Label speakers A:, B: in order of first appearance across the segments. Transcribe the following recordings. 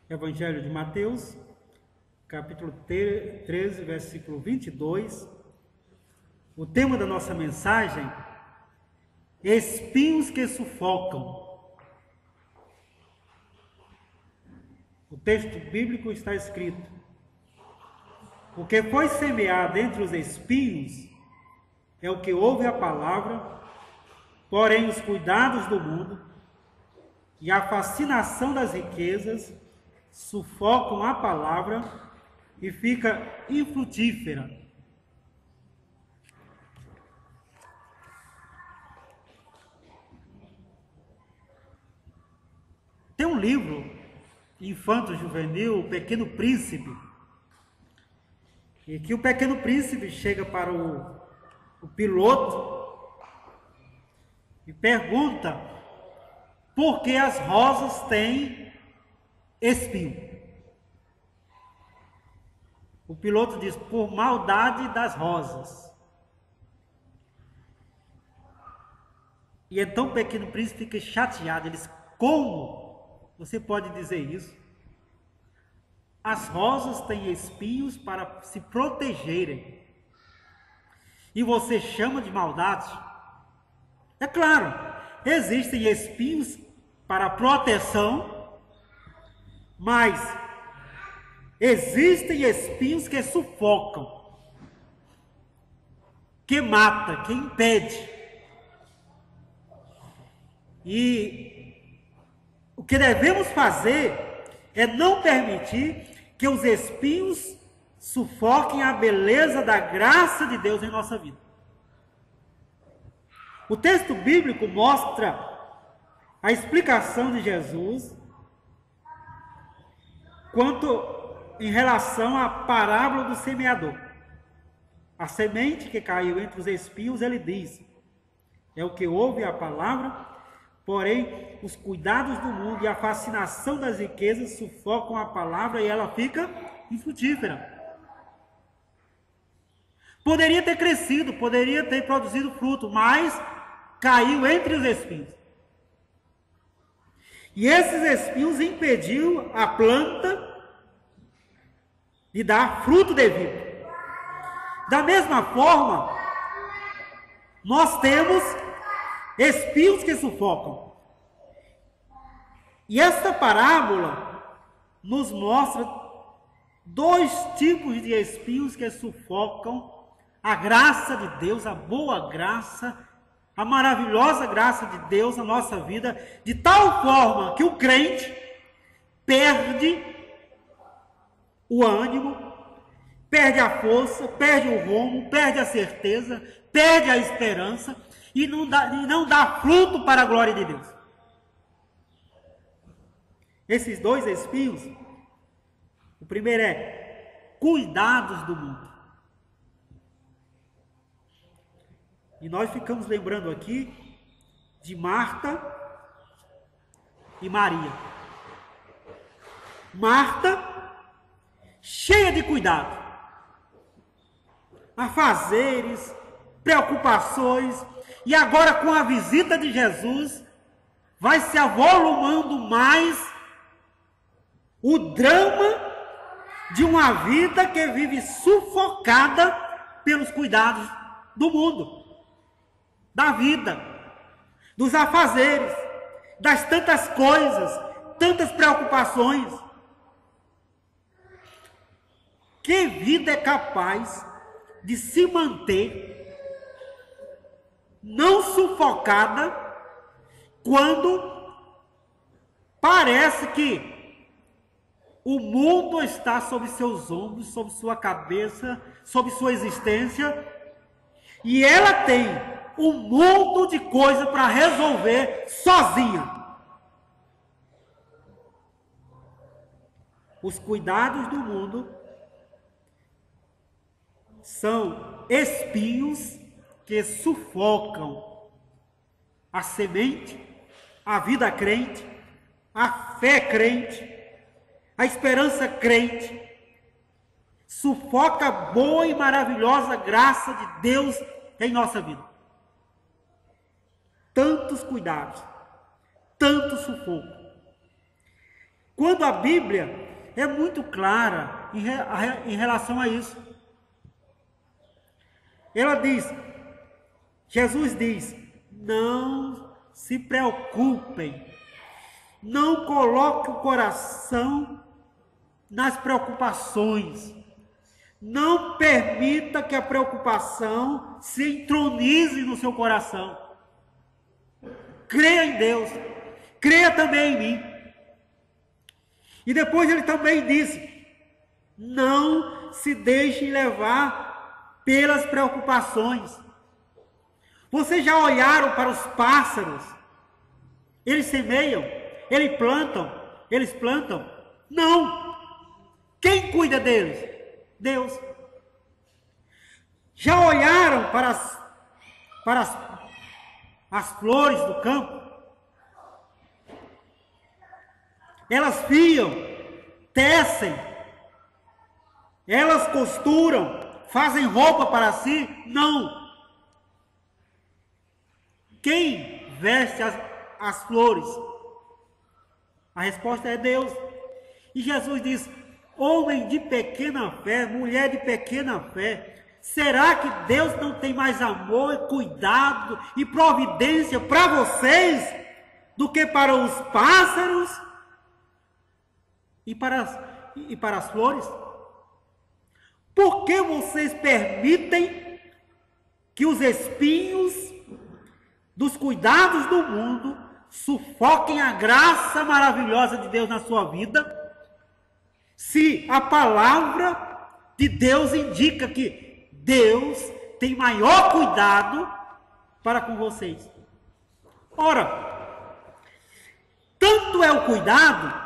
A: Evangelho de Mateus, capítulo 13, versículo 22. O tema da nossa mensagem: espinhos que sufocam. O texto bíblico está escrito: o que foi semeado entre os espinhos é o que ouve a palavra, porém os cuidados do mundo e a fascinação das riquezas sufocam a palavra e fica infrutífera. Tem um livro infanto-juvenil, O Pequeno Príncipe, e que o Pequeno Príncipe chega para o piloto e pergunta por que as rosas têm espinho. O piloto diz: por maldade das rosas. E então o Pequeno Príncipe fica chateado. Ele diz: como você pode dizer isso? As rosas têm espinhos para se protegerem, e você chama de maldade? É claro, existem espinhos para proteção, mas existem espinhos que sufocam, que mata, que impede. E o que devemos fazer é não permitir que os espinhos sufoquem a beleza da graça de Deus em nossa vida. O texto bíblico mostra a explicação de Jesus em relação à parábola do semeador. A semente que caiu entre os espinhos, ele diz, é o que ouve a palavra, porém os cuidados do mundo e a fascinação das riquezas sufocam a palavra e ela fica infrutífera. Poderia ter crescido, poderia ter produzido fruto, mas caiu entre os espinhos. E esses espinhos impediu a planta de dar fruto devido. Da mesma forma, nós temos espinhos que sufocam. E esta parábola nos mostra dois tipos de espinhos que sufocam a graça de Deus, a boa graça, a maravilhosa graça de Deus na nossa vida, de tal forma que o crente perde o ânimo, perde a força, perde o rumo, perde a certeza, perde a esperança e não dá fruto para a glória de Deus. Esses dois espinhos, o primeiro é cuidados do mundo. E nós ficamos lembrando aqui de Marta e Maria. Marta, cheia de cuidado, afazeres, preocupações, e agora com a visita de Jesus, vai se avolumando mais o drama de uma vida que vive sufocada pelos cuidados do mundo, da vida, dos afazeres, das tantas coisas, tantas preocupações. Que vida é capaz de se manter não sufocada quando parece que o mundo está sobre seus ombros, sobre sua cabeça, sobre sua existência, e ela tem um mundo de coisa para resolver sozinha? Os cuidados do mundo são espinhos que sufocam a semente, a vida crente, a fé crente, a esperança crente. Sufoca a boa e maravilhosa graça de Deus em nossa vida. Tantos cuidados, tanto sufoco. Quando a Bíblia é muito clara em relação a isso. Ela diz, Jesus diz, não se preocupem, não coloque o coração nas preocupações, não permita que a preocupação se entronize no seu coração. Creia em Deus, creia também em mim. E depois ele também disse, não se deixem levar pelas preocupações. Vocês já olharam para os pássaros? Eles semeiam, eles plantam? Não! Quem cuida deles? Deus. Já olharam para as flores do campo? Elas fiam, tecem, elas costuram, fazem roupa para si? Não. Quem veste as flores? A resposta é Deus. E Jesus diz, homem de pequena fé, mulher de pequena fé, será que Deus não tem mais amor, cuidado e providência para vocês do que para os pássaros e para as flores? Por que vocês permitem que os espinhos dos cuidados do mundo sufoquem a graça maravilhosa de Deus na sua vida? Se a palavra de Deus indica que Deus tem maior cuidado para com vocês. Ora, tanto é o cuidado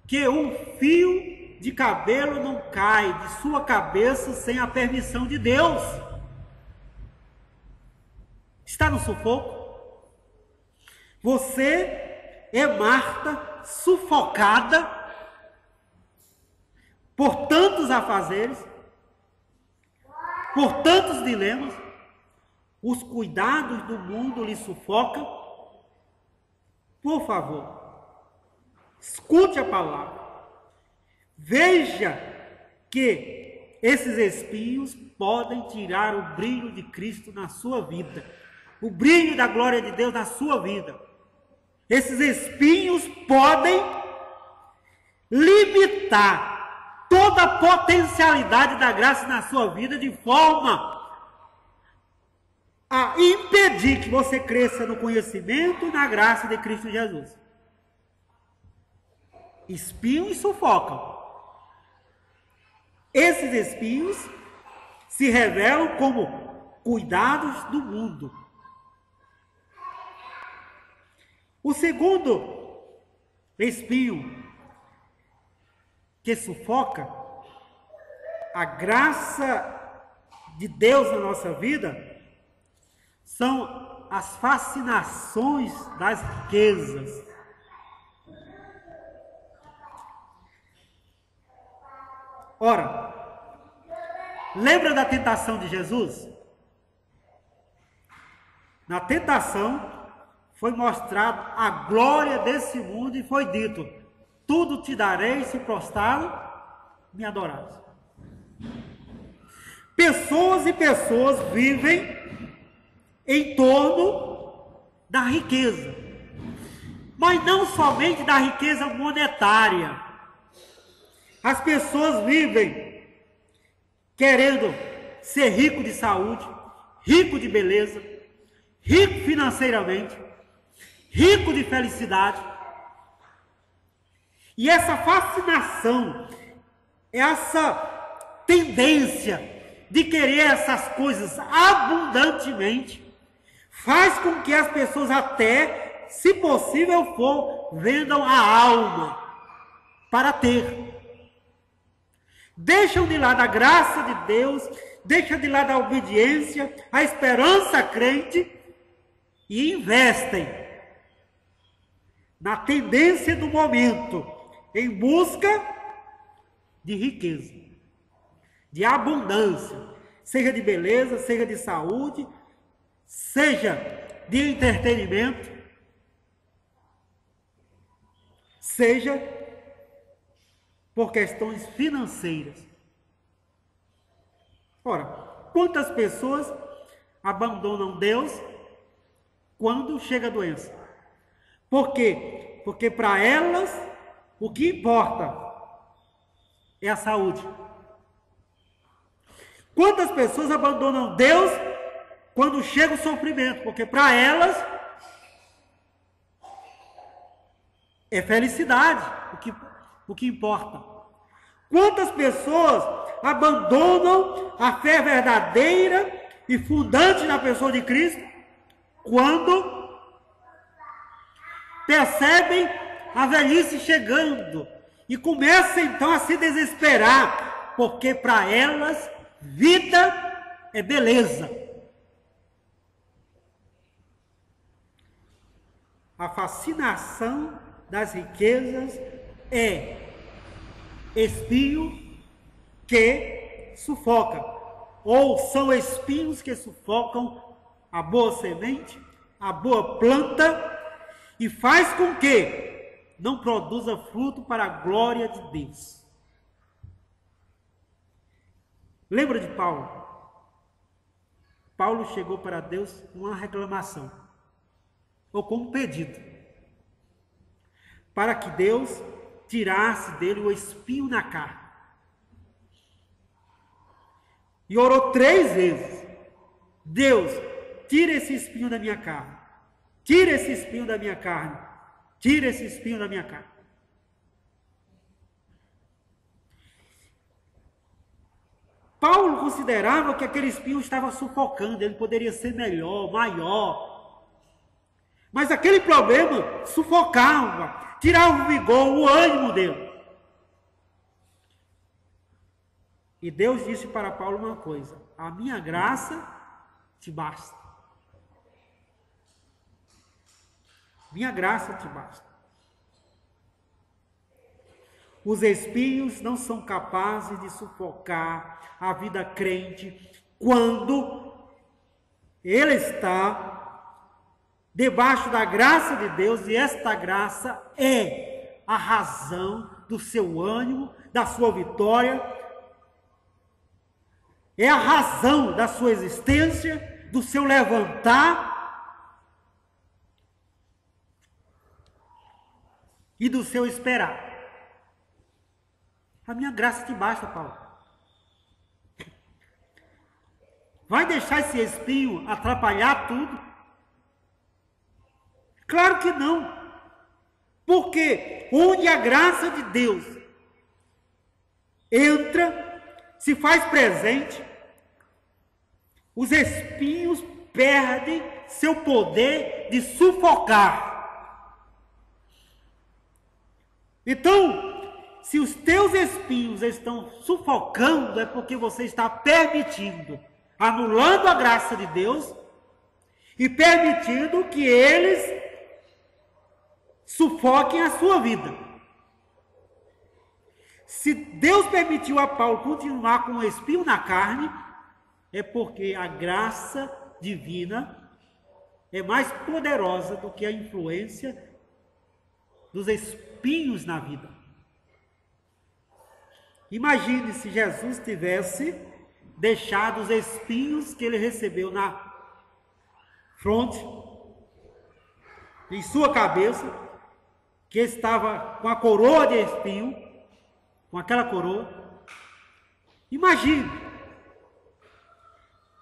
A: que um fio de cabelo não cai de sua cabeça sem a permissão de Deus. Está no sufoco? Você é Marta, sufocada por tantos afazeres, por tantos dilemas, os cuidados do mundo lhe sufocam? Por favor, escute a palavra. Veja que esses espinhos podem tirar o brilho de Cristo na sua vida, o brilho da glória de Deus na sua vida. Esses espinhos podem limitar toda a potencialidade da graça na sua vida, de forma a impedir que você cresça no conhecimento e na graça de Cristo Jesus. Espinhos sufocam. Esses espinhos se revelam como cuidados do mundo. O segundo espinho que sufoca a graça de Deus na nossa vida são as fascinações das riquezas. Ora, lembra da tentação de Jesus? Na tentação foi mostrado a glória desse mundo e foi dito, tudo te darei se prostrado me adorares. Pessoas e pessoas vivem em torno da riqueza, mas não somente da riqueza monetária. As pessoas vivem querendo ser rico de saúde, rico de beleza, rico financeiramente, rico de felicidade. E essa fascinação, essa tendência de querer essas coisas abundantemente, faz com que as pessoas até, se possível for, vendam a alma para ter. Deixam de lado a graça de Deus, deixam de lado a obediência, a esperança crente e investem na tendência do momento, em busca de riqueza, de abundância, seja de beleza, seja de saúde, seja de entretenimento, seja por questões financeiras. Ora, quantas pessoas abandonam Deus quando chega a doença? Por quê? Porque para elas o que importa é a saúde. Quantas pessoas abandonam Deus quando chega o sofrimento? Porque para elas é felicidade o que importa. Quantas pessoas abandonam a fé verdadeira e fundante na pessoa de Cristo quando percebem a velhice chegando e começam então a se desesperar, porque para elas vida é beleza. A fascinação das riquezas é espinho que sufoca, ou são espinhos que sufocam a boa semente, a boa planta, e faz com que não produza fruto para a glória de Deus. Lembra de Paulo? Paulo chegou para Deus com uma reclamação, ou com um pedido, para que Deus tirasse dele o espinho na carne. E orou 3 vezes. Deus, tira esse espinho da minha carne. Tira esse espinho da minha carne. Tira esse espinho da minha carne. Paulo considerava que aquele espinho estava sufocando, ele poderia ser melhor, maior. Mas aquele problema sufocava, tirava o vigor, o ânimo dele. E Deus disse para Paulo uma coisa: a minha graça te basta. Minha graça te basta. Os espinhos não são capazes de sufocar a vida crente quando ele está debaixo da graça de Deus, e esta graça é a razão do seu ânimo, da sua vitória, é a razão da sua existência, do seu levantar e do seu esperar. A minha graça te basta, Paulo. Vai deixar esse espinho atrapalhar tudo? Claro que não. Porque onde a graça de Deus entra, se faz presente, os espinhos perdem seu poder de sufocar. Então, se os teus espinhos estão sufocando, é porque você está permitindo, anulando a graça de Deus e permitindo que eles sufoquem a sua vida. Se Deus permitiu a Paulo continuar com o espinho na carne, é porque a graça divina é mais poderosa do que a influência dos espinhos na vida. Imagine se Jesus tivesse deixado os espinhos que ele recebeu na fronte, em sua cabeça, que estava com a coroa de espinho, com aquela coroa. Imagine,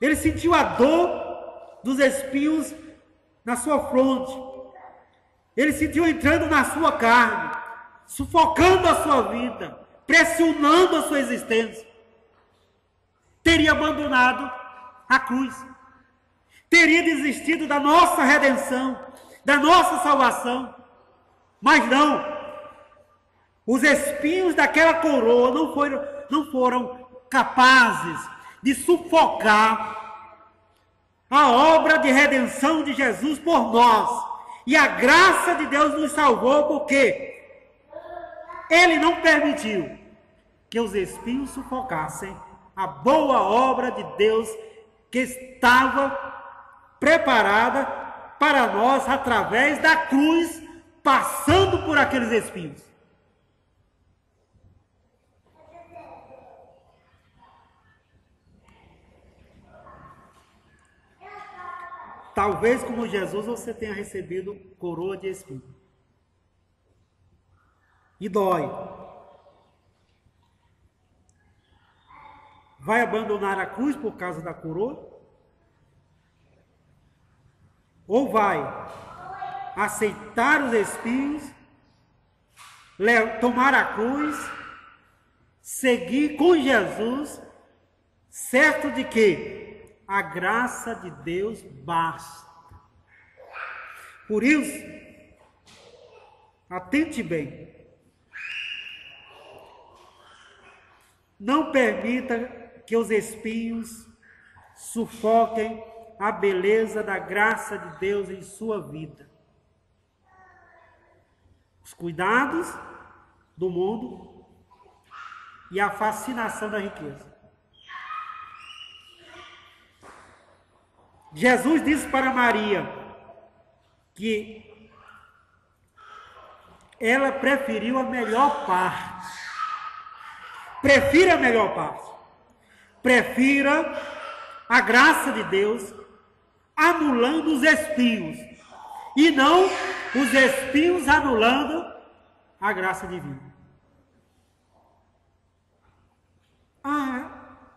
A: ele sentiu a dor dos espinhos na sua fronte, ele sentiu entrando na sua carne, sufocando a sua vida, pressionando a sua existência. Teria abandonado a cruz, teria desistido da nossa redenção, da nossa salvação. Mas não, os espinhos daquela coroa não foram capazes de sufocar a obra de redenção de Jesus por nós. E a graça de Deus nos salvou porque Ele não permitiu que os espinhos sufocassem a boa obra de Deus que estava preparada para nós através da cruz, passando por aqueles espinhos. Talvez como Jesus você tenha recebido coroa de espinho. E dói. Vai abandonar a cruz por causa da coroa? Ou vai aceitar os espinhos, tomar a cruz, seguir com Jesus, certo de que a graça de Deus basta. Por isso, atente bem. Não permita que os espinhos sufoquem a beleza da graça de Deus em sua vida. Os cuidados do mundo e a fascinação da riqueza. Jesus disse para Maria que ela preferiu a melhor parte. Prefira a melhor parte. Prefira a graça de Deus anulando os espinhos e não os espinhos anulando a graça divina.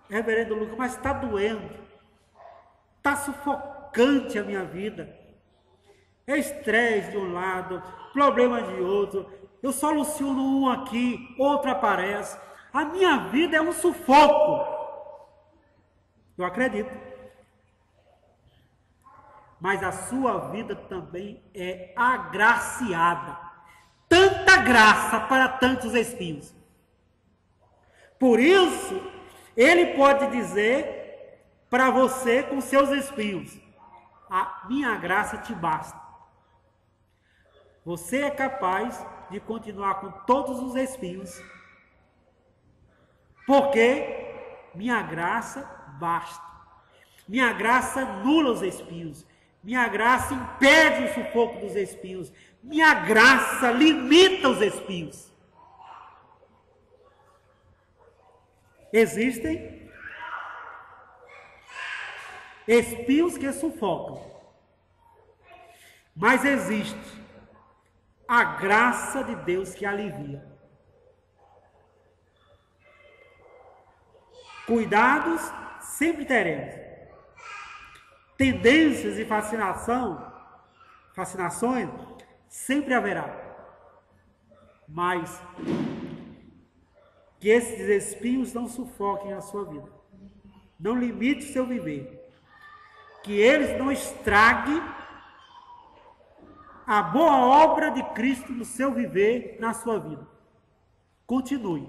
A: Reverendo Lucas, mas está doendo, está sufocante a minha vida, é estresse de um lado, problema de outro, eu soluciono um aqui, outro aparece, a minha vida é um sufoco. Eu acredito. Mas a sua vida também é agraciada. Tanta graça para tantos espinhos. Por isso, ele pode dizer para você com seus espinhos: a minha graça te basta. Você é capaz de continuar com todos os espinhos, porque minha graça basta. Minha graça anula os espinhos. Minha graça impede o sufoco dos espinhos. Minha graça limita os espinhos. Existem espinhos que sufocam. Mas existe a graça de Deus que alivia. Cuidados sempre teremos. Tendências e fascinações sempre haverá. Mas que esses espinhos não sufoquem a sua vida. Não limite o seu viver. Que eles não estraguem a boa obra de Cristo no seu viver, na sua vida. Continue.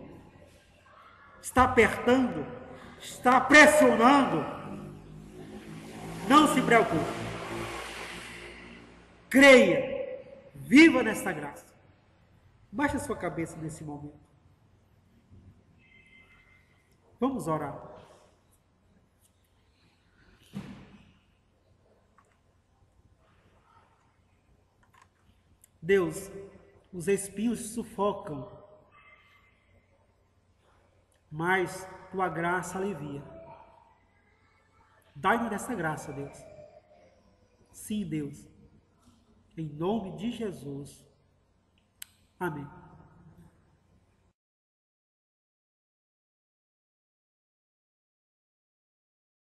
A: Está apertando, está pressionando. Não se preocupe. Creia. Viva nesta graça. Baixe a sua cabeça nesse momento. Vamos orar. Deus, os espinhos sufocam, mas tua graça alivia. Dai-nos dessa graça, Deus. Sim, Deus. Em nome de Jesus. Amém.